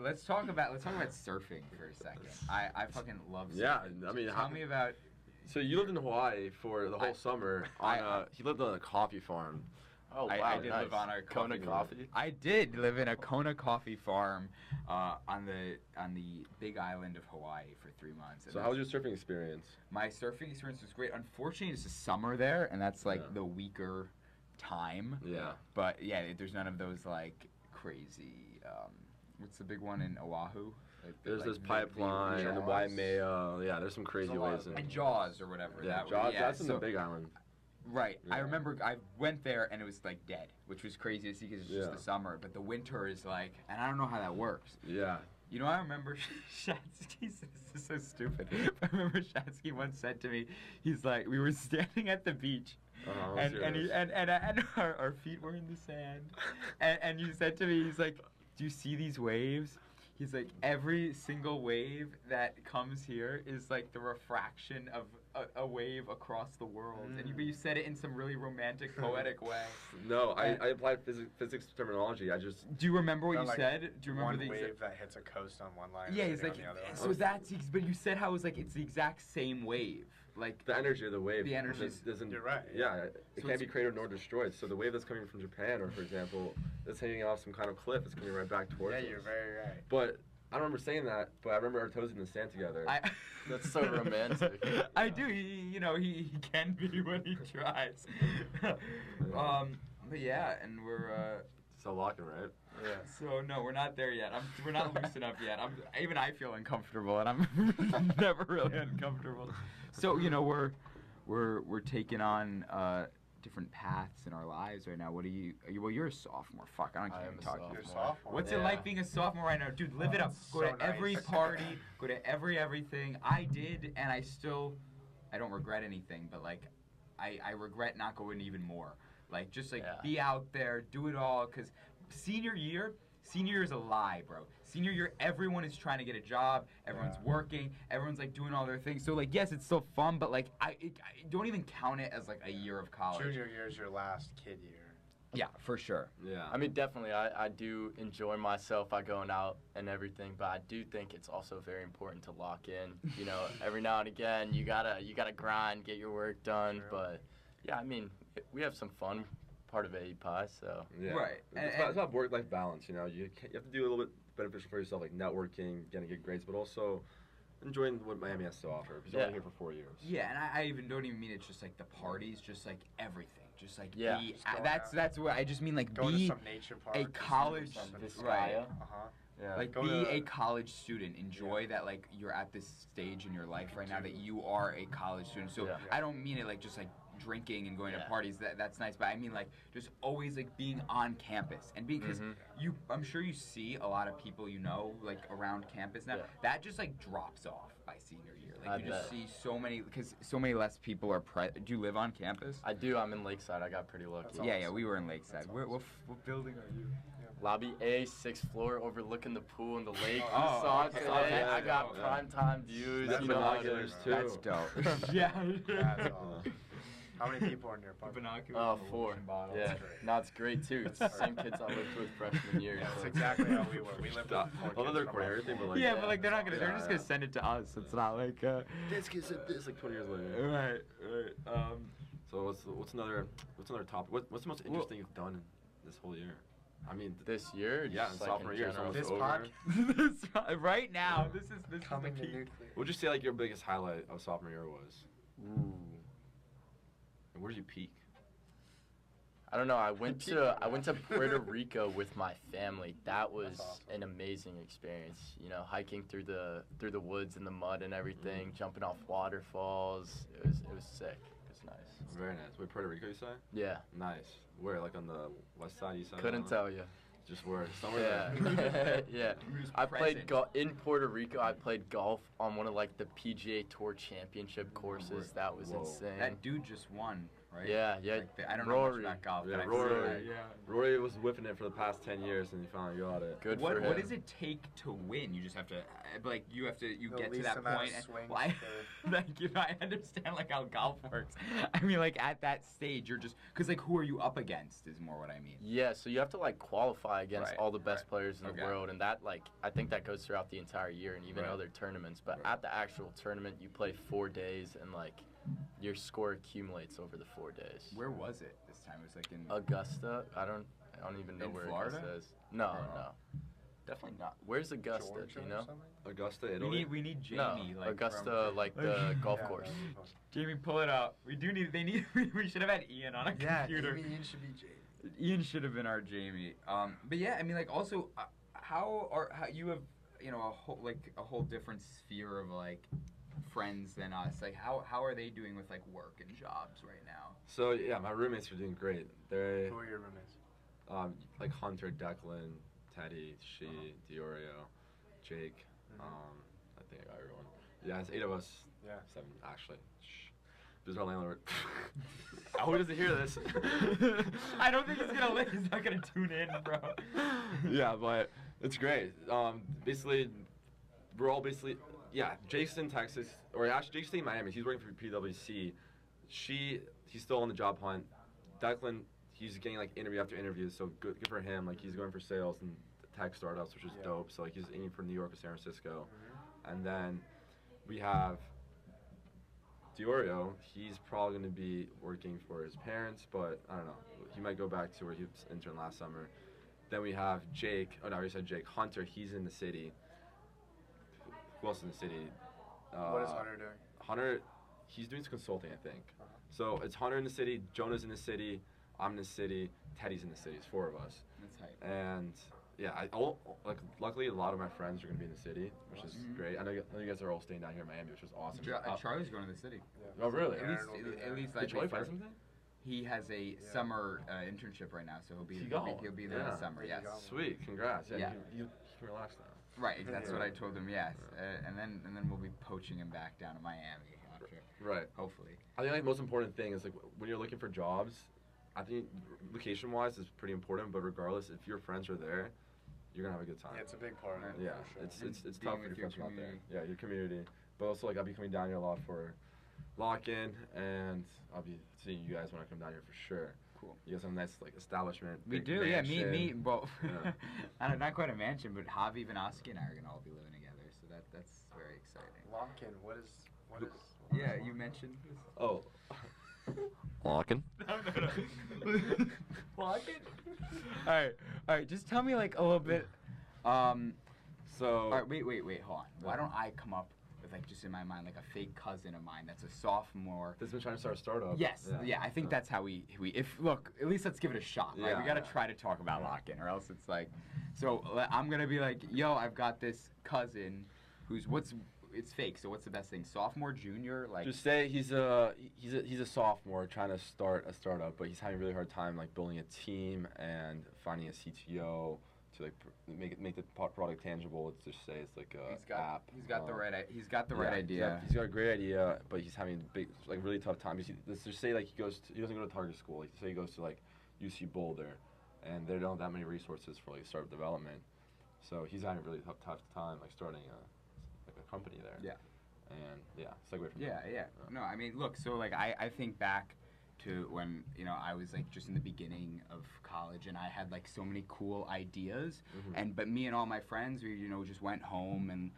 let's talk about surfing for a second. I fucking love surfing. Yeah, I mean, tell me about. So you lived in Hawaii for the whole summer. He lived on a coffee farm. Oh, wow, I did nice. live on a Kona coffee. I did live in a Kona coffee farm on the Big Island of Hawaii for 3 months. So how was your surfing experience? My surfing experience was great. Unfortunately, it's the summer there, and that's like the weaker time. Yeah. But yeah, there's none of those like crazy. What's the big one in Oahu? There's this pipeline and the Waimea. Yeah, there's some crazy waves. And Jaws or whatever. Yeah, Jaws. That's in the Big Island. Right. Yeah. I remember I went there and it was like dead, which was crazy to see because it's just the summer. But the winter is like, and I don't know how that works. Yeah. You know, I remember Shatsky, this is so stupid. I remember Shatsky once said to me, he's like, we were standing at the beach. And our feet were in the sand. And you said to me, he's like, do you see these waves? He's like, every single wave that comes here is like the refraction of a wave across the world. And you said it in some really romantic, poetic way. No, I applied physics terminology. Do you remember what you said? Do you remember one wave that hits a coast on one line? Yeah, he's like, so that's, but you said how it was like, it's the exact same wave. Like the energy of the wave. The energy doesn't. You're right. Yeah, it can't be created nor destroyed. So the wave that's coming from Japan, or for example, that's hanging off some kind of cliff, is coming right back towards us. Yeah, you're very right. But I don't remember saying that. But I remember our toes in the sand together. That's so romantic. I do. He can be when he tries. But yeah, and we're. So locking, right? Yeah. So no, we're not there yet. We're not loose enough yet. Even I feel uncomfortable, and I'm never really uncomfortable. So we're taking on different paths in our lives right now. What are you? Well, you're a sophomore. Fuck, I don't even talk to you. You're a sophomore. What's it like being a sophomore right now, dude? Live it up. Go to every party. Go to everything. I did, and I don't regret anything, but like, I regret not going even more. Like, just like be out there, do it all, because senior year is a lie, bro. Senior year, everyone is trying to get a job, everyone's working, everyone's like doing all their things. So like, yes, it's still fun, but like, I don't even count it as like a year of college. Junior year is your last kid year. Yeah, for sure. Yeah. I mean, definitely, I do enjoy myself. I going out and everything, but I do think it's also very important to lock in. You know, every now and again, you gotta grind, get your work done. Sure. But yeah, I mean, we have some fun. Part of AEPI, so yeah. Right. It's about work-life balance. You know, you have to do a little bit beneficial for yourself, like networking, getting good grades, but also enjoying what Miami has to offer. Because you're only here for 4 years. Yeah, and I even don't even mean it's just like the parties, just like everything, just like that's what I just mean, like go be to some nature park, a college, right? Yeah. Like be a college student. Enjoy that, like you're at this stage in your life right now that you are a college student. So I don't mean it like just like drinking and going to parties, that's nice, but I mean like just always like being on campus and because I'm sure you see a lot of people like around campus now that just like drops off by senior year. Like you just see so many, because so many less people are do you live on campus? I do. I'm in Lakeside. I got pretty lucky. Yeah, we were in Lakeside. What building are you? Lobby A, 6th floor, overlooking the pool and the lake. I got prime time views. That's binoculars too. That's dope. Yeah. That's all. How many people are in your apartment? Binoculars. 4. Yeah. No, it's great too. It's the same kids I lived with freshman year. That's exactly how we were. We lived with 4 kids. They're recording everything, but like but like they're just gonna send it to us. It's not like this kid said this like 20 years later. Right. So what's another topic? What's the most interesting you've done this whole year? I mean, this year? Yeah, just sophomore year. It's almost this over. Right now, this is coming the to peak. nuclear. What'd you say like your biggest highlight of sophomore year was? Ooh. And where did you peak? I don't know. I went to Puerto Rico with my family. That was an amazing experience. You know, hiking through the woods and the mud and everything, jumping off waterfalls. It was sick. It was nice. Very nice. Wait, Puerto Rico, you say? Yeah. Nice. Where? Like on the west side, east side? Couldn't tell you. Just where? Somewhere there. Yeah. I played in Puerto Rico. I played golf on one of like the PGA Tour Championship courses. That was insane. That dude just won, right? Yeah, yeah. Like I don't know much Rory. about golf, Yeah, but I've Rory. seen that. Rory was whipping it for the past 10 years, and he finally got it. Good for him. What does it take to win? You just have to, like, you get to that point. Well, I understand like how golf works. I mean, like at that stage, you're just because like who are you up against is more what I mean. Yeah, so you have to like qualify against Right, all the best players in the Okay. world, and that like I think that goes throughout the entire year and even Right. other tournaments. But Right. at the actual tournament, you play 4 days, and like your score accumulates over the 4 days. Where was it this time? It was like in Augusta? I don't even know In where Florida? Augusta is. No, Oh. no, definitely not. Where's Augusta? Georgia Do you or know? something? Augusta, we Italy. need Jamie. No, like, Augusta, from, like the golf Yeah, course. that would be fun. Jamie, pull it up. We should have had Ian on a computer. Ian should be Jamie. Ian should have been our Jamie. But yeah, I mean, like, also, how you have, you know, a whole different sphere of like friends than us. Like, how are they doing with like work and jobs right now? So yeah, my roommates are doing great. They're Who are your roommates? like Hunter, Declan, Teddy, Diorio, Jake. I think I got everyone. Yeah, it's 8 of us. Yeah. 7 actually. Shh. This is our landlord. I hope he doesn't hear this. I don't think he's not gonna tune in, bro. Yeah, but it's great. Basically, we're all basically, yeah. Jake's in Texas, or actually Jake's in Miami. He's working for PwC. He's still on the job hunt. Declan, he's getting like interview after interview, so good for him. Like he's going for sales and tech startups, which is dope. So like he's aiming for New York or San Francisco. And then we have Diorio. He's probably going to be working for his parents, but I don't know. He might go back to where he was intern last summer. Then we have Jake. Oh no, I already said Jake. Hunter. He's in the city. Who else is in the city? What is Hunter doing? Hunter, he's doing some consulting, I think. So it's Hunter in the city, Jonah's in the city, I'm in the city, Teddy's in the city. It's 4 of us. That's hype. And yeah, luckily a lot of my friends are gonna be in the city, which is great. I know you guys are all staying down here in Miami, which is awesome. Charlie's going to the city. Yeah. Oh really? At least Did like Charlie find something? he has a summer internship right now, so he'll be there Yeah. this summer. Yes. Sweet, congrats. Yeah, Yeah. You can relax now. Right. That's what I told him. Yes. And then we'll be poaching him back down to Miami after. Right. Hopefully. I think like the most important thing is like when you're looking for jobs, I think location-wise is pretty important. But regardless, if your friends are there, you're gonna have a good time. Yeah, it's a big part of it. Yeah, for sure. it's And tough being for your with friends your out there. community. Yeah, your community. But also like I'll be coming down here a lot for lock-in, and I'll be seeing you guys when I come down here for sure. Cool. You guys have a nice like establishment. We big do. Yeah. Me. mansion. Well, Yeah. I don't, not quite a mansion, but Javi, Vanoski, and I are gonna all be living together. So that's very exciting. Lock-in. What is? Yeah. You mentioned. This. Oh. Lock-in? No. Lock-in. All right. Just tell me like a little bit. So. All right, wait, hold on. Why don't I come up with like just in my mind like a fake cousin of mine that's a sophomore. That's been trying to start a startup. Yes, yeah. I think that's how we look. At least let's give it a shot. Right? Yeah. We gotta try to talk about lock-in, or else it's like. So I'm gonna be like, yo, I've got this cousin, who's it's fake. So what's the best thing? Sophomore, junior, like. Just say he's a sophomore trying to start a startup, but he's having a really hard time like building a team and finding a CTO to like make the product tangible. Let's just say it's like a app. He's got the right idea. He's got a great idea, but he's having really tough time. Let's just say like he doesn't go to Target school. Like, say he goes to like UC Boulder, and they don't have that many resources for like startup development. So he's having a really tough time like starting a company there. Yeah. And yeah, segue from Yeah. No, I mean, look. So like, I think back to when I was like just in the beginning of college, and I had like so many cool ideas, but me and all my friends, we just went home and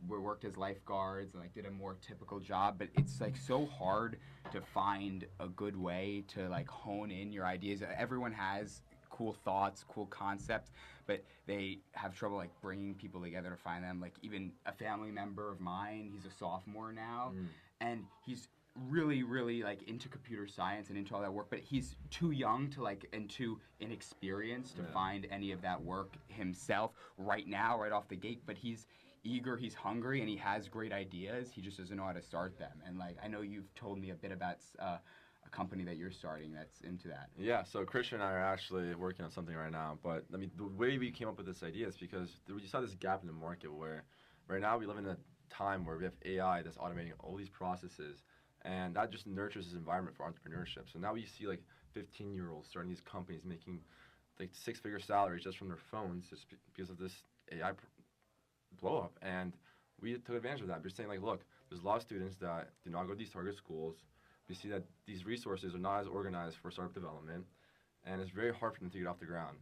we worked as lifeguards and like did a more typical job. But it's like so hard to find a good way to like hone in your ideas. Everyone has cool thoughts, cool concepts, but they have trouble like bringing people together to find them. Like even a family member of mine, he's a sophomore now, and he's really like into computer science and into all that work, but he's too young to like and too inexperienced to find any of that work himself right now, right off the gate. But he's eager, he's hungry, and he has great ideas. He just doesn't know how to start them. And like I know you've told me a bit about a company that you're starting that's into that. Yeah, so Christian and I are actually working on something right now, but I mean the way we came up with this idea is because we saw this gap in the market where right now we live in a time where we have AI that's automating all these processes, And that just nurtures this environment for entrepreneurship. So now we see like 15-year-olds starting these companies making like 6-figure salaries just from their phones just because of this AI blow up. And we took advantage of that. We're saying like, look, there's a lot of students that do not go to these target schools. We see that these resources are not as organized for startup development, and it's very hard for them to get off the ground.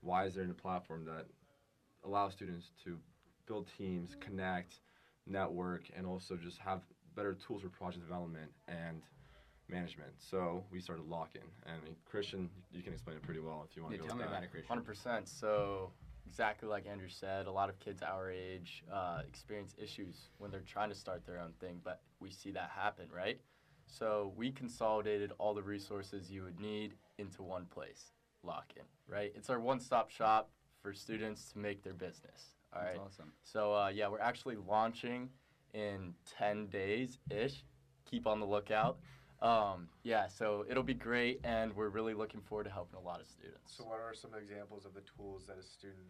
Why is there a platform that allows students to build teams, connect, network, and also just have better tools for project development and management? So we started Lock-In, and Christian, you can explain it pretty well if you want to go tell with me that. about it, Christian. 100%. So exactly like Andrew said, a lot of kids our age experience issues when they're trying to start their own thing, but we see that happen, right? So we consolidated all the resources you would need into one place, Lock-In, right? It's our one-stop shop for students to make their business, all right? That's awesome. So, yeah, we're actually launching in 10 days-ish. Keep on the lookout. Yeah, so it'll be great, and we're really looking forward to helping a lot of students. So what are some examples of the tools that a student,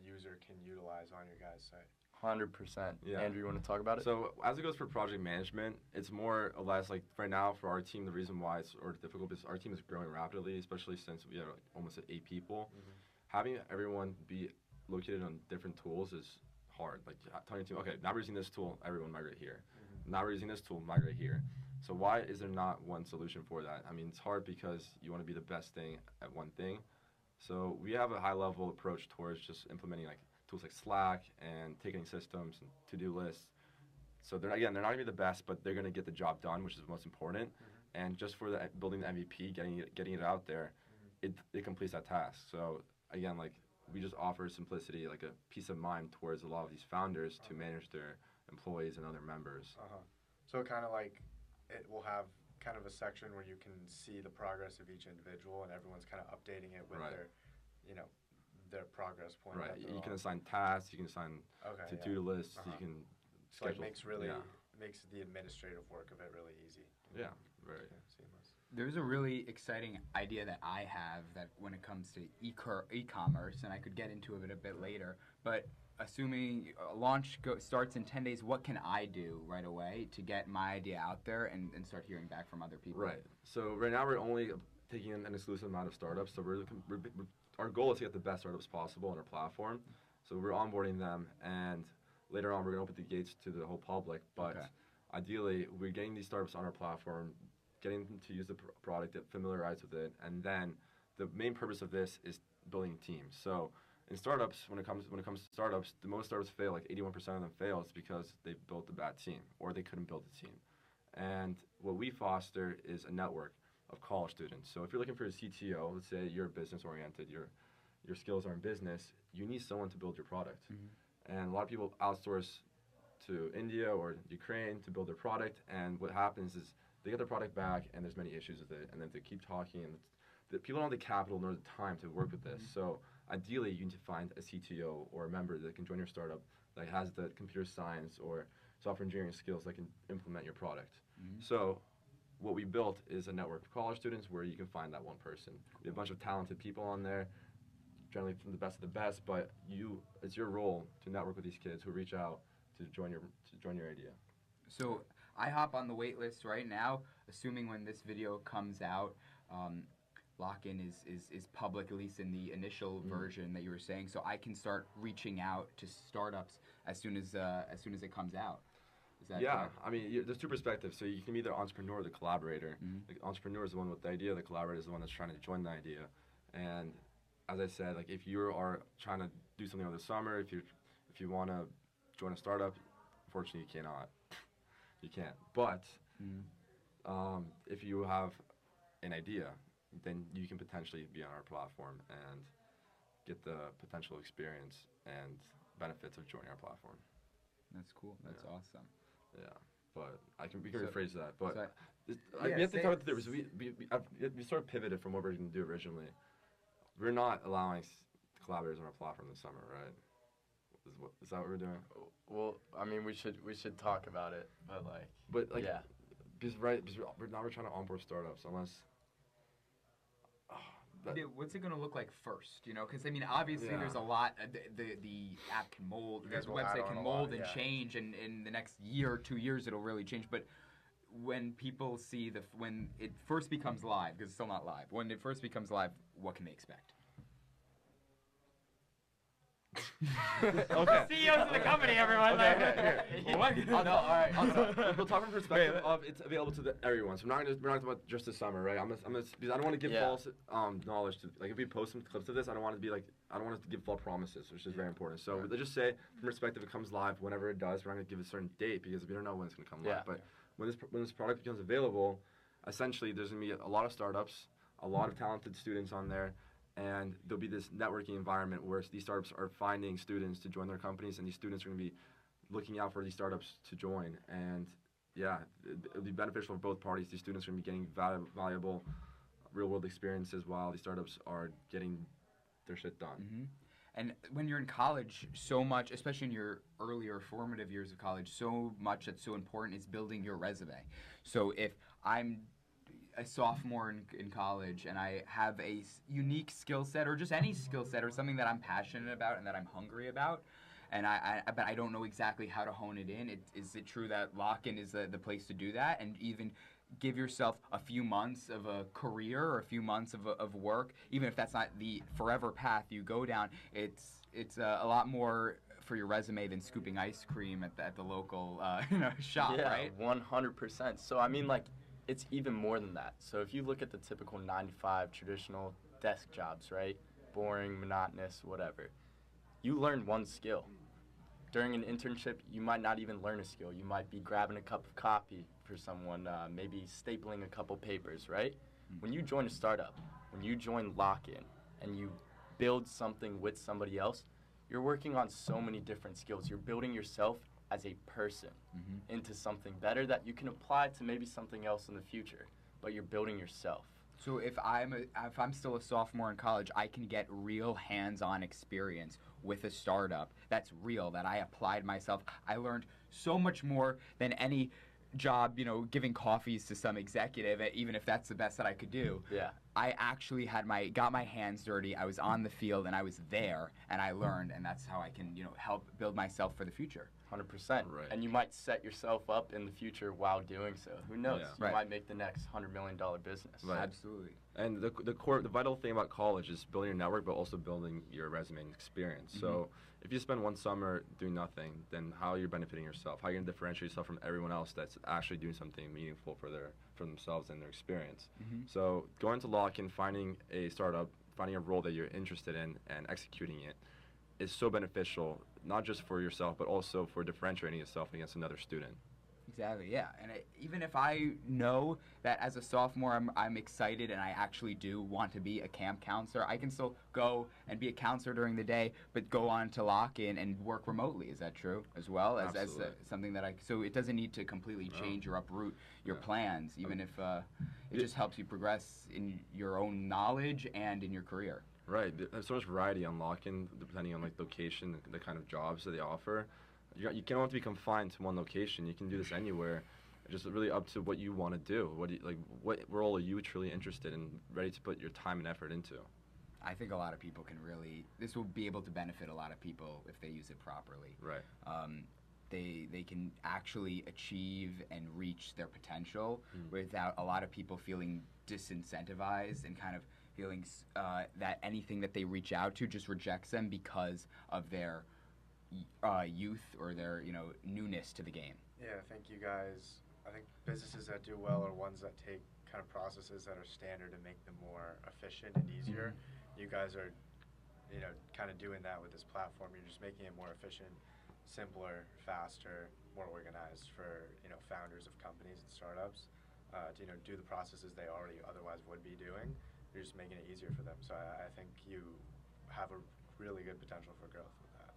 user can utilize on your guys' site? 100%. Yeah. Andrew, you want to talk about it? So as it goes for project management, it's more or less like right now for our team, the reason why it's sort of difficult is our team is growing rapidly, especially since we have almost 8 people. Mm-hmm. Having everyone be located on different tools is hard. Like telling your team, okay, now we're using this tool, everyone migrate here. Mm-hmm. Now we're using this tool, migrate here. So why is there not one solution for that? I mean, it's hard because you want to be the best thing at one thing. So we have a high-level approach towards just implementing like tools like Slack and ticketing systems and to-do lists. So they're not going to be the best, but they're going to get the job done, which is the most important. Mm-hmm. And just for building the MVP, getting it out there, it completes that task. So again, like we just offer simplicity, like a peace of mind towards a lot of these founders to manage their employees and other members. So kind of like it will have kind of a section where you can see the progress of each individual, and everyone's kind of updating it with their, their progress point. Right. You can assign tasks. You can assign to-do lists. You can so schedule. Makes the administrative work of it really easy. Yeah. Very seamless. There's a really exciting idea that I have that when it comes to e-commerce, and I could get into it a bit later, but assuming a launch starts in 10 days, what can I do right away to get my idea out there and start hearing back from other people? Right. So right now we're only taking in an exclusive amount of startups. So our goal is to get the best startups possible on our platform. So we're onboarding them, and later on we're going to open the gates to the whole public. But ideally, we're getting these startups on our platform, getting them to use the product, get familiarized with it, and then the main purpose of this is building teams. So in startups, when it comes to startups, the most startups fail, like 81% of them fail, it's because they built a bad team or they couldn't build a team. And what we foster is a network of college students. So if you're looking for a CTO, let's say you're business oriented, your skills are in business, you need someone to build your product. Mm-hmm. And a lot of people outsource to India or Ukraine to build their product, and what happens is they get their product back and there's many issues with it, and then they keep talking, and the people don't have the capital nor the time to work with this. Mm-hmm. So ideally, you need to find a CTO or a member that can join your startup that has the computer science or software engineering skills that can implement your product. Mm-hmm. So what we built is a network of college students where you can find that one person. We have a bunch of talented people on there, generally from the best of the best, but it's your role to network with these kids who reach out to join your idea. So I hop on the wait list right now, assuming when this video comes out, Lock-In is public, at least in the initial version that you were saying, so I can start reaching out to startups as soon as it comes out. Is that correct? I mean, there's two perspectives. So you can be the entrepreneur or the collaborator. Mm-hmm. The entrepreneur is the one with the idea. The collaborator is the one that's trying to join the idea. And as I said, like if you are trying to do something over the summer, if you want to join a startup, unfortunately you cannot. You can't. But if you have an idea, then you can potentially be on our platform and get the potential experience and benefits of joining our platform. That's cool. That's awesome. Yeah, but we can rephrase that. But we have to talk about the difference. We sort of pivoted from what we were going to do originally. We're not allowing collaborators on our platform this summer, right? Is that what we're doing? Well, I mean, we should talk about it, but yeah. Because now we're trying to onboard startups, unless. What's it going to look like first? Because I mean, obviously, there's a lot. The app can mold. The website can mold and change, and in the next year or 2 years, it'll really change. But when people see when it first becomes live, because it's still not live, when it first becomes live, what can they expect? Okay. CEOs of the company, everyone. Okay, here. What? Oh, no, all right. We'll talk from perspective of it's available to everyone. So we're not talking about just this summer, right? Because I don't want to give false knowledge to, like, if we post some clips of this, I don't want us to give false promises, which is very important. So let's just say from perspective it comes live whenever it does. We're not going to give a certain date because we don't know when it's going to come live. But when this product becomes available, essentially there's going to be a lot of startups, a lot of talented students on there. And there'll be this networking environment where these startups are finding students to join their companies, and these students are going to be looking out for these startups to join. And yeah, it'll be beneficial for both parties. These students are going to be getting valuable real-world experiences while these startups are getting their shit done. Mm-hmm. And when you're in college, so much, especially in your earlier formative years of college, so much that's so important is building your resume. So if I'm a sophomore in college and I have a unique skill set or just any skill set or something that I'm passionate about and that I'm hungry about, and but I don't know exactly how to hone it in, is it true that Lock-In is the place to do that, and even give yourself a few months of a career or a few months of work, even if that's not the forever path you go down, it's a lot more for your resume than scooping ice cream at the local shop, right? Yeah, 100%. So I mean, like, it's even more than that. So if you look at the typical 9-to-5 traditional desk jobs, right? Boring, monotonous, whatever. You learn one skill. During an internship, you might not even learn a skill. You might be grabbing a cup of coffee for someone, maybe stapling a couple papers, right? When you join a startup, when you join Lock-In, and you build something with somebody else, you're working on so many different skills. You're building yourself as a person into something better that you can apply to maybe something else in the future, but you're building yourself. So if I'm still a sophomore in college, I can get real hands-on experience with a startup that's real, that I applied myself. I learned so much more than any job, giving coffees to some executive, even if that's the best that I could do. Yeah. I actually got my hands dirty. I was on the field and I was there and I learned, and that's how I can, help build myself for the future. 100%. Right. And you might set yourself up in the future while doing so. Who knows? Yeah. You might make the next $100 million business. Right. Absolutely. And the vital thing about college is building your network, but also building your resume and experience. So if you spend one summer doing nothing, then how are you benefiting yourself? How are you going to differentiate yourself from everyone else that's actually doing something meaningful for themselves and their experience? So going to Lock-In, finding a startup, finding a role that you're interested in, and executing it is so beneficial, not just for yourself, but also for differentiating yourself against another student. Exactly, yeah. And even if I know that as a sophomore I'm excited and I actually do want to be a camp counselor, I can still go and be a counselor during the day, but go on to Lock-In and work remotely. Is that true as well? As something that so it doesn't need to completely change or uproot your plans, even if it just helps you progress in your own knowledge and in your career. Right. There's so much variety on Lock-In, depending on location, the kind of jobs that they offer. You don't have to be confined to one location. You can do this anywhere. It's just really up to what you want to do. What role are you truly interested in, ready to put your time and effort into? I think a lot of people this will be able to benefit a lot of people if they use it properly. Right. They can actually achieve and reach their potential without a lot of people feeling disincentivized and kind of feeling that anything that they reach out to just rejects them because of their youth or their newness to the game. Yeah, I think businesses that do well are ones that take kind of processes that are standard and make them more efficient and easier. You guys are kind of doing that with this platform. You're just making it more efficient, simpler, faster, more organized for founders of companies and startups to do the processes they already otherwise would be doing. You're just making it easier for them. So I think you have a really good potential for growth with that.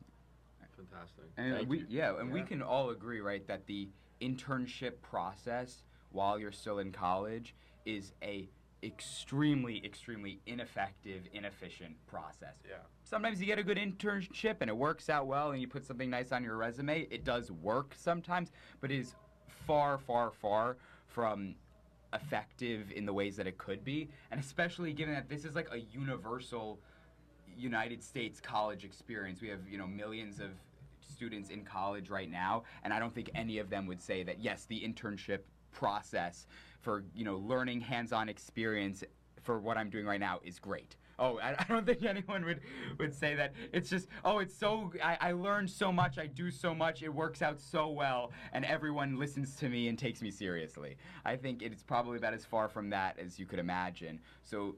Fantastic. And we can all agree, right, that the internship process while you're still in college is a extremely, extremely ineffective, inefficient process. Yeah. Sometimes you get a good internship and it works out well and you put something nice on your resume. It does work sometimes, but it is far, far, far from effective in the ways that it could be, and especially given that this is like a universal United States college experience. We have millions of students in college right now, and I don't think any of them would say that yes, the internship process for, learning hands-on experience for what I'm doing right now is great. Oh, I don't think anyone would say that. It's just, it's so, I learned so much, I do so much, it works out so well, and everyone listens to me and takes me seriously. I think it's probably about as far from that as you could imagine. So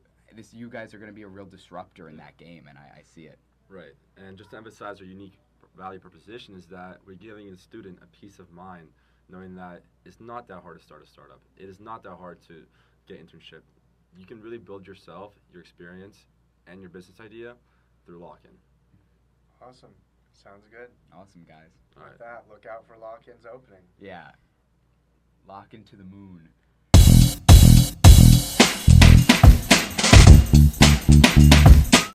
you guys are going to be a real disruptor in that game, and I see it. Right, and just to emphasize our unique value proposition is that we're giving the student a peace of mind, knowing that it's not that hard to start a startup. It is not that hard to get internship. You can really build yourself, your experience, and your business idea through lock-in. Awesome. Sounds good. Awesome, guys. All With right. that, look out for lock-ins opening. Yeah. Lock into the moon.